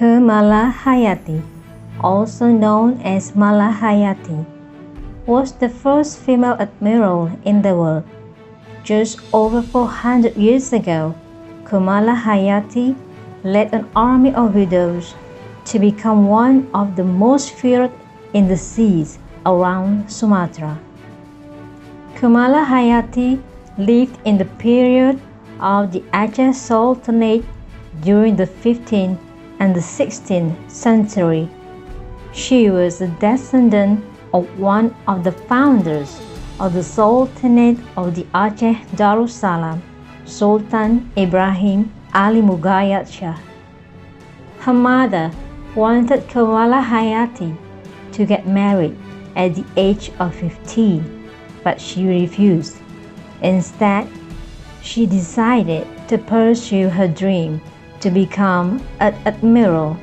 Keumalahayati, also known as Malahayati, was the first female admiral in the world. Just over 400 years ago, Keumalahayati led an army of widows to become one of the most feared in the seas around Sumatra. Keumalahayati lived in the period of the Aceh Sultanate during the 15th and the 16th century. She was a descendant of one of the founders of the Sultanate of the Aceh Darussalam, Sultan Ibrahim Ali Muhammad Syah. Her mother wanted Keumalahayati to get married at the age of 15, but she refused. Instead, she decided to pursue her dream to become an admiral.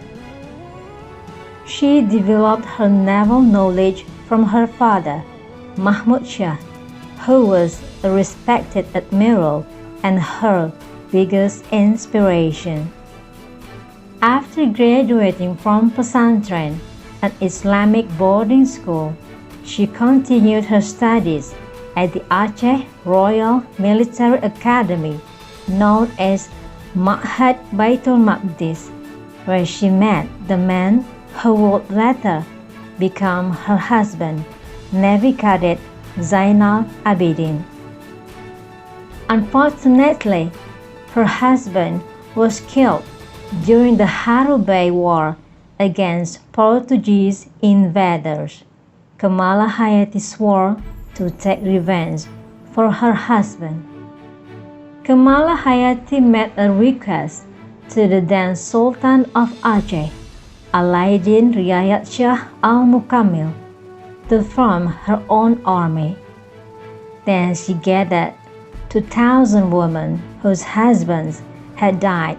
She developed her naval knowledge from her father, Mahmud Syah, who was a respected admiral and her biggest inspiration. After graduating from Pesantren, an Islamic boarding school, she continued her studies at the Aceh Royal Military Academy, known as Ma'had Baitul Maqdis, where she met the man who would later become her husband, Navy Cadet Zainal Abidin. Unfortunately, her husband was killed during the Harubei War against Portuguese invaders. Keumalahayati swore to take revenge for her husband. Keumalahayati made a request to the then Sultan of Aceh, Alaeddin Riayat Shah al-Mukamil, to form her own army. Then she gathered 2,000 women whose husbands had died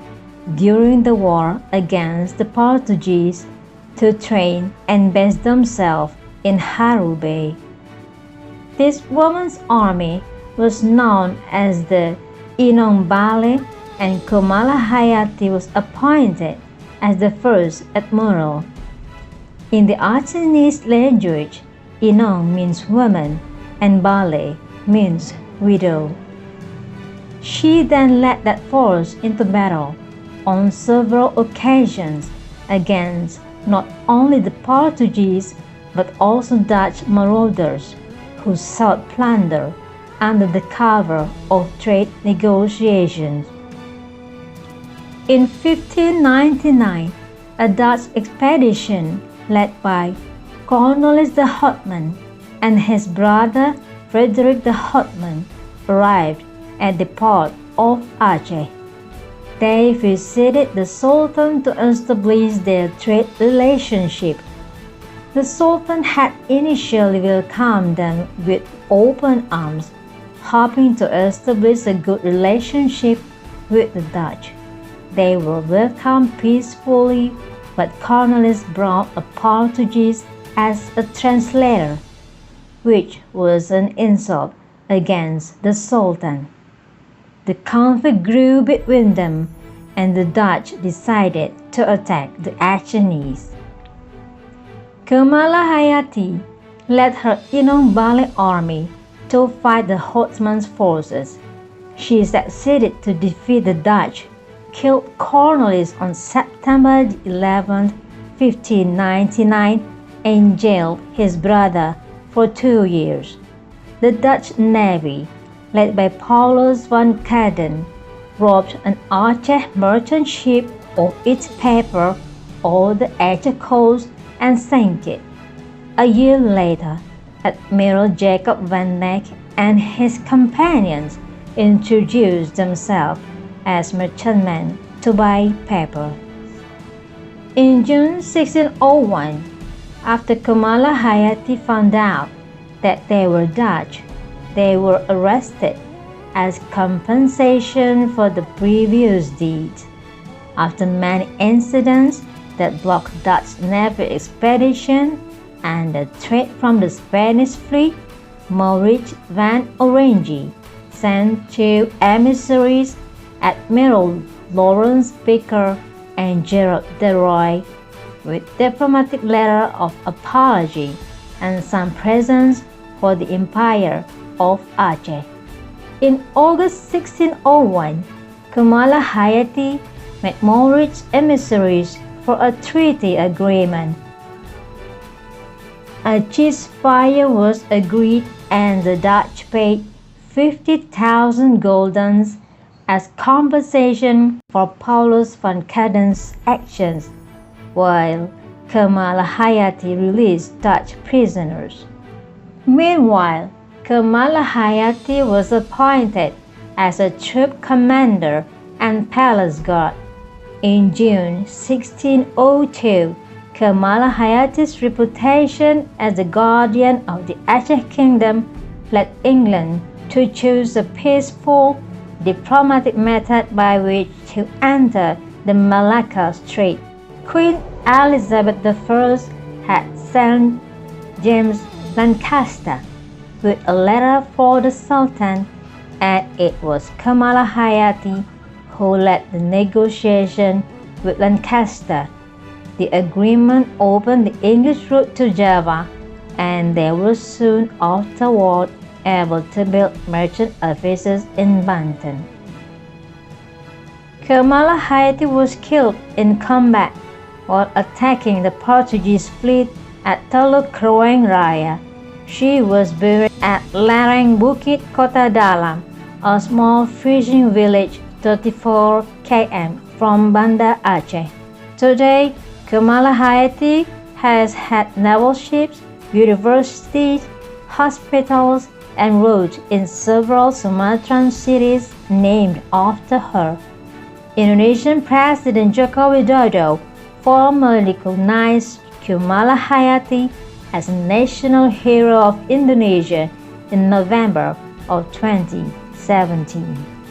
during the war against the Portuguese to train and base themselves in Harubei. This women's army was known as the Inong Balee, and Keumalahayati was appointed as the first admiral. In the Acehese language, Inong means woman and Balee means widow. She then led that force into battle on several occasions against not only the Portuguese but also Dutch marauders who sought plunder under the cover of trade negotiations. In 1599, a Dutch expedition led by Cornelis de Houtman and his brother Frederick de Houtman arrived at the port of Aceh. They visited the Sultan to establish their trade relationship. The Sultan had initially welcomed them with open arms, hoping to establish a good relationship with the Dutch. They were welcomed peacefully, but Cornelis brought a Portuguese as a translator, which was an insult against the Sultan. The conflict grew between them, and the Dutch decided to attack the Acehese. Keumalahayati led her Inong Balee army to fight the Houtman's forces. She succeeded to defeat the Dutch, killed Cornelis on September 11, 1599, and jailed his brother for 2 years. The Dutch Navy, led by Paulus van Caden, robbed an Aceh merchant ship of its paper on the Aceh coast and sank it. A year later, Admiral Jacob van Neck and his companions introduced themselves as merchantmen to buy paper. In June 1601, after Keumalahayati found out that they were Dutch, they were arrested as compensation for the previous deed. After many incidents that blocked Dutch naval expedition and the trade from the Spanish fleet, Maurits van Oranje sent 2 emissaries, Admiral Lawrence Baker and Gerald Roy with diplomatic letter of apology and some presents for the Empire of Aceh. In August 1601, Keumalahayati met Moorish emissaries for a treaty agreement. A ceasefire was agreed and the Dutch paid 50,000 guldens as compensation for Paulus van Caden's actions, while Keumalahayati released Dutch prisoners. Meanwhile, Keumalahayati was appointed as a troop commander and palace guard. In June 1602, Keumalahayati's reputation as the guardian of the Aceh kingdom led England to choose a peaceful, diplomatic method by which to enter the Malacca Strait. Queen Elizabeth I had sent James Lancaster with a letter for the Sultan, and it was Keumalahayati who led the negotiation with Lancaster. The agreement opened the English route to Java, and they were soon afterward able to build merchant offices in Banten. Keumalahayati was killed in combat while attacking the Portuguese fleet at Teluk Kroeng Raya. She was buried at Lereng Bukit Kota Dalam, a small fishing village 34 km from Banda Aceh. Today, Keumalahayati has had naval ships, universities, hospitals, and roads in several Sumatran cities named after her. Indonesian President Joko Widodo formally recognized Keumalahayati as a national hero of Indonesia in November of 2017.